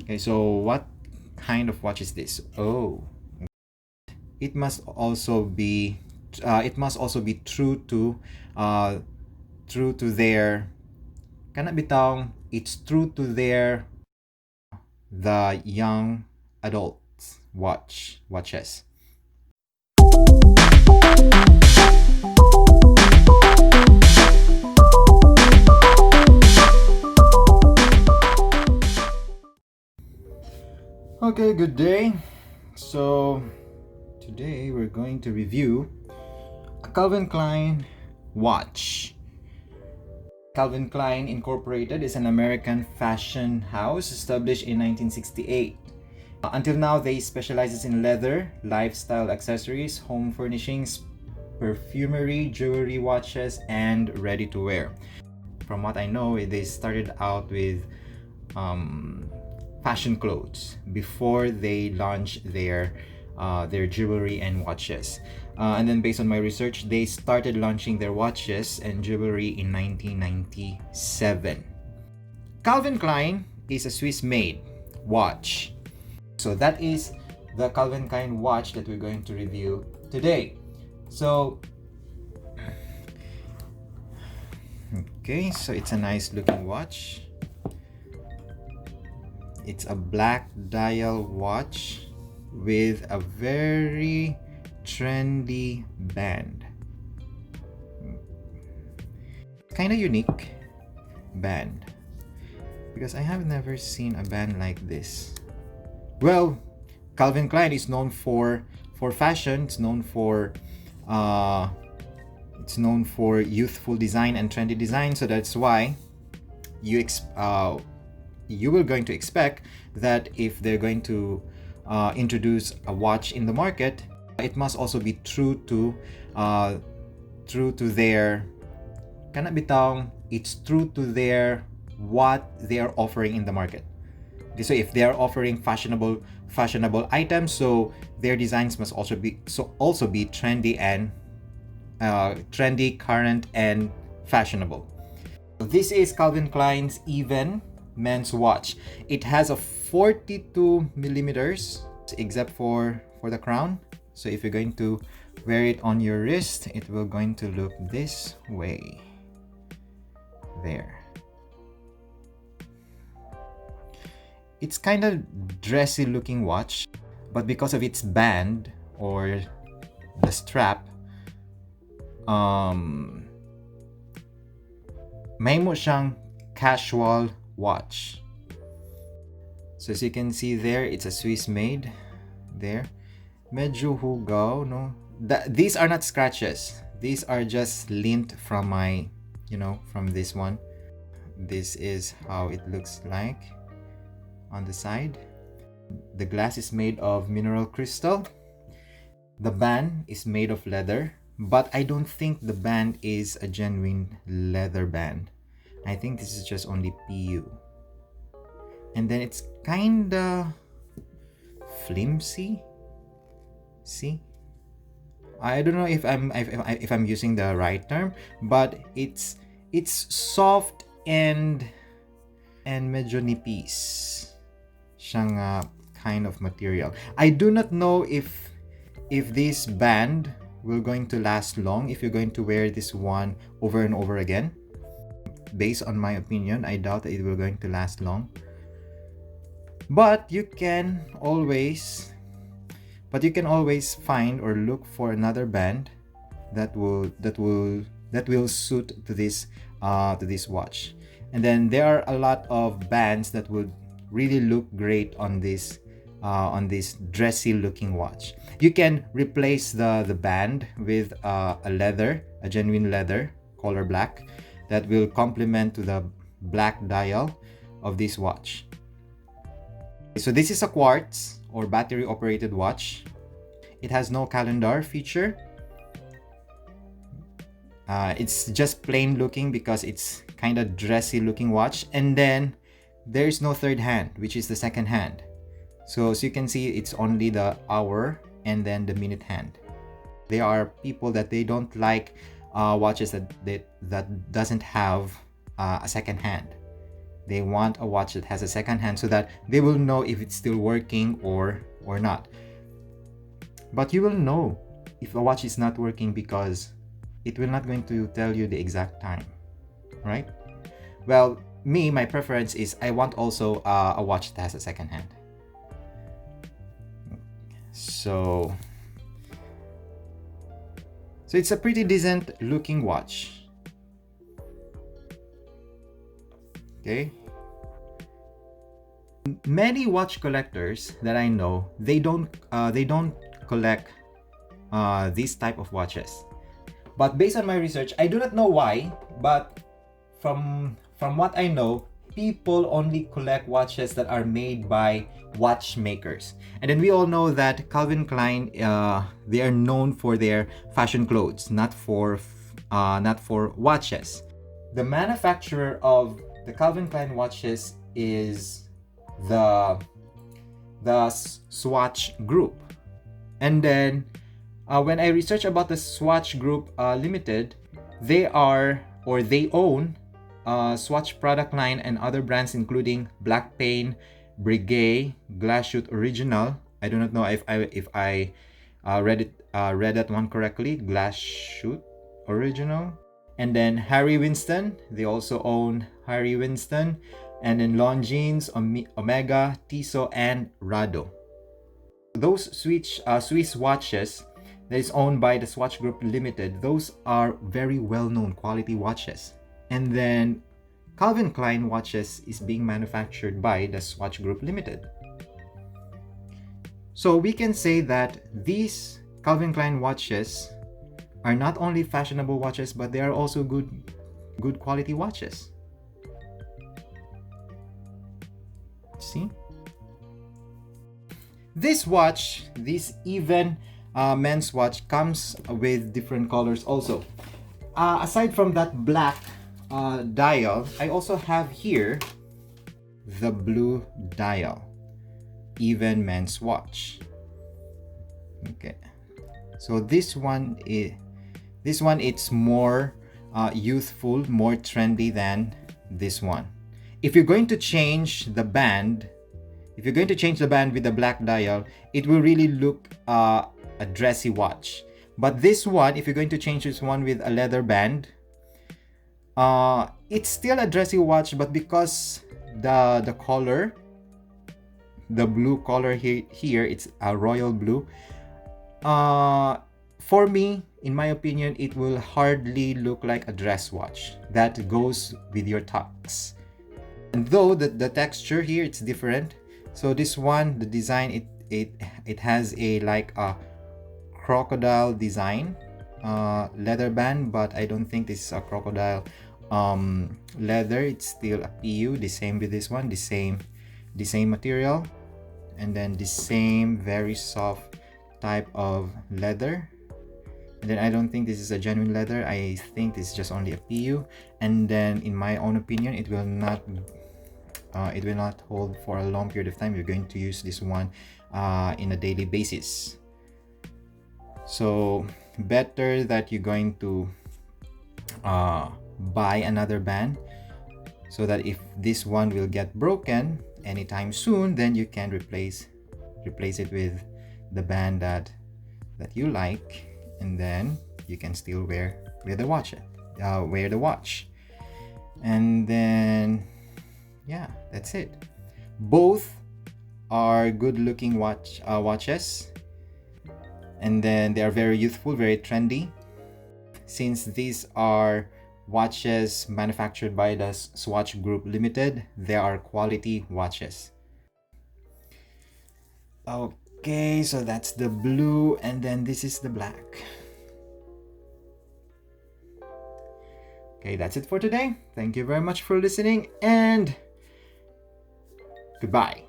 Okay, so what kind of watch is this? Oh, it must also be true to uh their kana bitaw, it's true to their the young adults watches. Okay, good day. So today we're going to review a Calvin Klein watch. Calvin Klein Incorporated is an American fashion house established in 1968. Until now, they specializes in leather, lifestyle accessories, home furnishings, perfumery, jewelry, watches, and ready-to-wear. From what I know, they started out with fashion clothes before they launched their jewelry and watches. And then based on my research, they started launching their watches and jewelry in 1997. Calvin Klein is a Swiss-made watch. So that is the Calvin Klein watch that we're going to review today. So, okay, so it's a nice looking watch. It's a black dial watch with a very trendy band. Kind of unique band because I have never seen a band like this. Well, Calvin Klein is known for fashion. It's known for youthful design and trendy design. So that's why you were going to expect that if they're going to introduce a watch in the market, it must also be true to their kana bitaw, it's true to their what they are offering in the market. So if they are offering fashionable items, so their designs must also be trendy and trendy, current, and fashionable. This is Calvin Klein's Even men's watch. It has a 42 millimeters, except for the crown. So if you're going to wear it on your wrist, it will going to look this way. There. It's kind of dressy looking watch, but because of its band or the strap, may mo siyang casual watch. So as you can see there, it's a Swiss made. There. Medyo hugaw, no? These are not scratches. These are just lint from my, from this one. This is how it looks like on the side. The glass is made of mineral crystal. The band is made of leather, but I don't think the band is a genuine leather band. I think this is just only PU. And then it's kinda flimsy. See? I don't know if I'm using the right term, but it's soft and medyo nipis siyang kind of material. I do not know if this band will going to last long if you're going to wear this one over and over again. Based on my opinion, I doubt that it will going to last long. But you can always find or look for another band that will suit to this watch. And then there are a lot of bands that would really look great on this dressy looking watch. You can replace the band with a genuine leather color black that will complement to the black dial of this watch. So this is a quartz or battery operated watch. It has no calendar feature. It's just plain looking because it's kind of dressy looking watch. And then there's no third hand, which is the second hand. So as you can see, it's only the hour and then the minute hand. There are people that they don't like watches that doesn't have a second hand. They want a watch that has a second hand so that they will know if it's still working or not. But you will know if a watch is not working because it will not going to tell you the exact time, right? Well, my preference is I want also a watch that has a second hand. So it's a pretty decent looking watch. Okay. Many watch collectors that I know, they don't collect these type of watches. But based on my research, I do not know why, but from what I know, people only collect watches that are made by watchmakers. And then we all know that Calvin Klein, they are known for their fashion clothes, not for watches. The manufacturer of the Calvin Klein watches is the Swatch Group. And then when I research about the Swatch Group Limited, they own Swatch product line and other brands including Black Pain, Breguet, Glass Shoot Original. I do not know if I read that one correctly. Glass Shoot Original. And then Harry Winston, they also own Harry Winston. And then Longines, Omega, Tissot, and Rado. Those Swiss watches that is owned by the Swatch Group Limited, those are very well-known quality watches. And then Calvin Klein watches is being manufactured by the Swatch Group Limited. So we can say that these Calvin Klein watches are not only fashionable watches, but they are also good quality watches. See? This watch, this even men's watch, comes with different colors also. Aside from that black dial, I also have here the blue dial, even men's watch. Okay, so this one it's more youthful, more trendy than this one. If you're going to change the band, with the black dial, it will really look a dressy watch. But this one, if you're going to change this one with a leather band, it's still a dressy watch, but because the color, the blue color here, it's a royal blue. For me, in my opinion, it will hardly look like a dress watch that goes with your tux. And though the texture here, it's different. So this one, the design, it has a like a crocodile design leather band, but I don't think this is a crocodile leather. It's still a PU. The same with this one, the same material, and then the same very soft type of leather. And then I don't think this is a genuine leather. I think this is just only a PU. And then in my own opinion, it will not hold for a long period of time. You're going to use this one in a daily basis. So better that you're going to buy another band, so that if this one will get broken anytime soon, then you can replace it with the band that you like, and then you can still wear the watch. And then yeah, that's it. Both are good looking watches, and then they are very youthful, very trendy. Since these are watches manufactured by the Swatch Group Limited, they are quality watches. Okay, so that's the blue, and then this is the black. Okay, that's it for today. Thank you very much for listening, and goodbye.